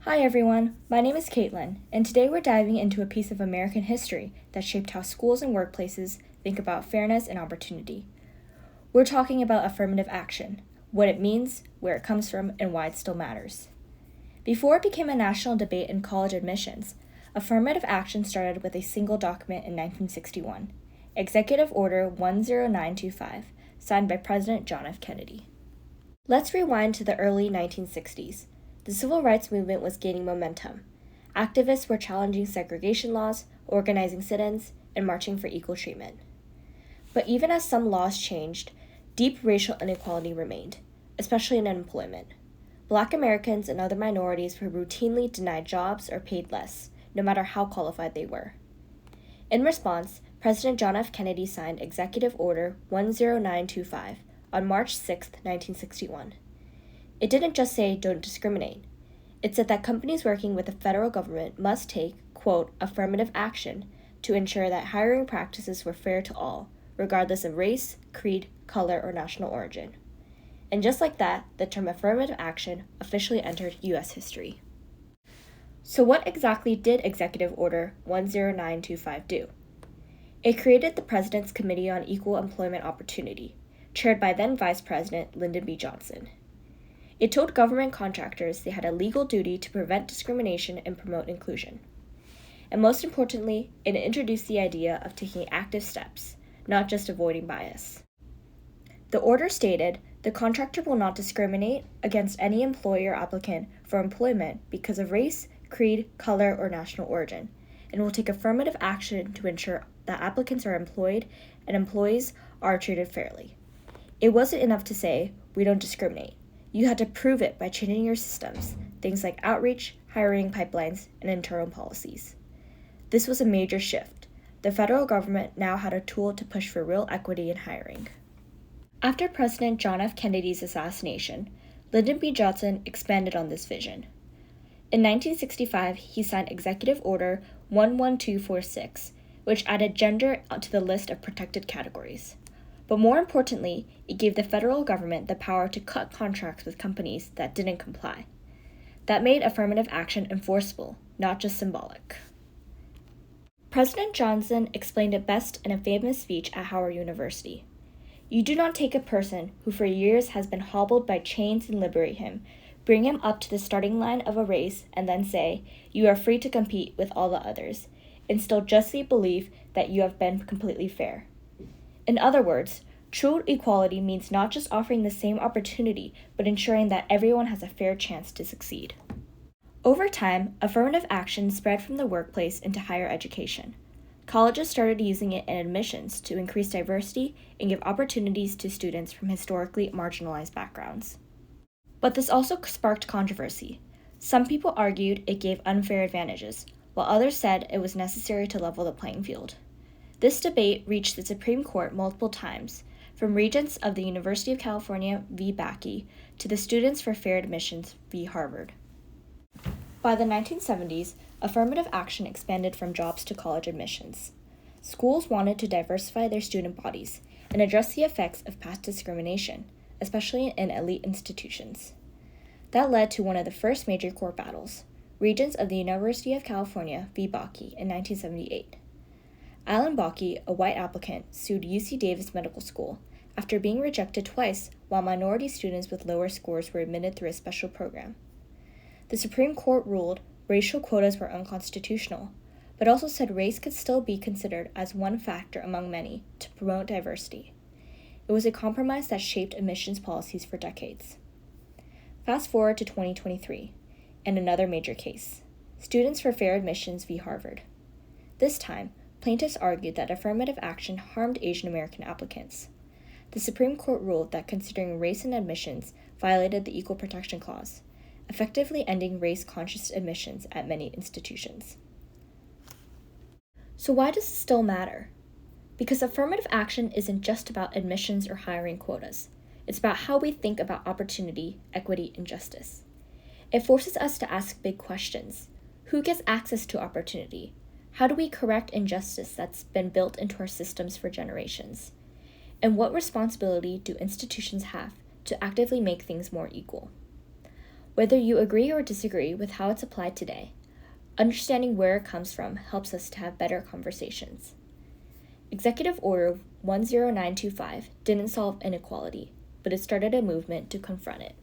Hi everyone, my name is Katelyn, and today we're diving into a piece of American history that shaped how schools and workplaces think about fairness and opportunity. We're talking about affirmative action, what it means, where it comes from, and why it still matters. Before it became a national debate in college admissions, affirmative action started with a single document in 1961, Executive Order 10925, signed by President John F. Kennedy. Let's rewind to the early 1960s. The civil rights movement was gaining momentum. Activists were challenging segregation laws, organizing sit-ins, and marching for equal treatment. But even as some laws changed, deep racial inequality remained, especially in employment. Black Americans and other minorities were routinely denied jobs or paid less, no matter how qualified they were. In response, President John F. Kennedy signed Executive Order 10925 on March 6, 1961. It didn't just say don't discriminate. It said that companies working with the federal government must take, quote, affirmative action to ensure that hiring practices were fair to all, regardless of race, creed, color, or national origin. And just like that, the term affirmative action officially entered U.S. history. So what exactly did Executive Order 10925 do? It created the President's Committee on Equal Employment Opportunity, chaired by then Vice President Lyndon B. Johnson. It told government contractors they had a legal duty to prevent discrimination and promote inclusion. And most importantly, it introduced the idea of taking active steps, not just avoiding bias. The order stated the contractor will not discriminate against any employer applicant for employment because of race, creed, color, or national origin, and will take affirmative action to ensure that applicants are employed and employees are treated fairly. It wasn't enough to say, we don't discriminate. You had to prove it by changing your systems, things like outreach, hiring pipelines, and internal policies. This was a major shift. The federal government now had a tool to push for real equity in hiring. After President John F. Kennedy's assassination, Lyndon B. Johnson expanded on this vision. In 1965, he signed Executive Order 11246, which added gender to the list of protected categories. But more importantly, it gave the federal government the power to cut contracts with companies that didn't comply. That made affirmative action enforceable, not just symbolic. President Johnson explained it best in a famous speech at Howard University. You do not take a person who for years has been hobbled by chains and liberate him, bring him up to the starting line of a race, and then say, you are free to compete with all the others, and still justly believe that you have been completely fair. In other words, true equality means not just offering the same opportunity, but ensuring that everyone has a fair chance to succeed. Over time, affirmative action spread from the workplace into higher education. Colleges started using it in admissions to increase diversity and give opportunities to students from historically marginalized backgrounds. But this also sparked controversy. Some people argued it gave unfair advantages, while others said it was necessary to level the playing field. This debate reached the Supreme Court multiple times, from regents of the University of California v. Bakke to the Students for Fair Admissions v. Harvard. By the 1970s, affirmative action expanded from jobs to college admissions. Schools wanted to diversify their student bodies and address the effects of past discrimination, especially in elite institutions. That led to one of the first major court battles, regents of the University of California v. Bakke in 1978. Alan Bakke, a white applicant, sued UC Davis Medical School after being rejected twice while minority students with lower scores were admitted through a special program. The Supreme Court ruled racial quotas were unconstitutional, but also said race could still be considered as one factor among many to promote diversity. It was a compromise that shaped admissions policies for decades. Fast forward to 2023, and another major case, Students for Fair Admissions v. Harvard. This time, plaintiffs argued that affirmative action harmed Asian American applicants. The Supreme Court ruled that considering race in admissions violated the Equal Protection Clause, effectively ending race-conscious admissions at many institutions. So why does this still matter? Because affirmative action isn't just about admissions or hiring quotas. It's about how we think about opportunity, equity, and justice. It forces us to ask big questions. Who gets access to opportunity? How do we correct injustice that's been built into our systems for generations? And what responsibility do institutions have to actively make things more equal? Whether you agree or disagree with how it's applied today, understanding where it comes from helps us to have better conversations. Executive Order 10925 didn't solve inequality, but it started a movement to confront it.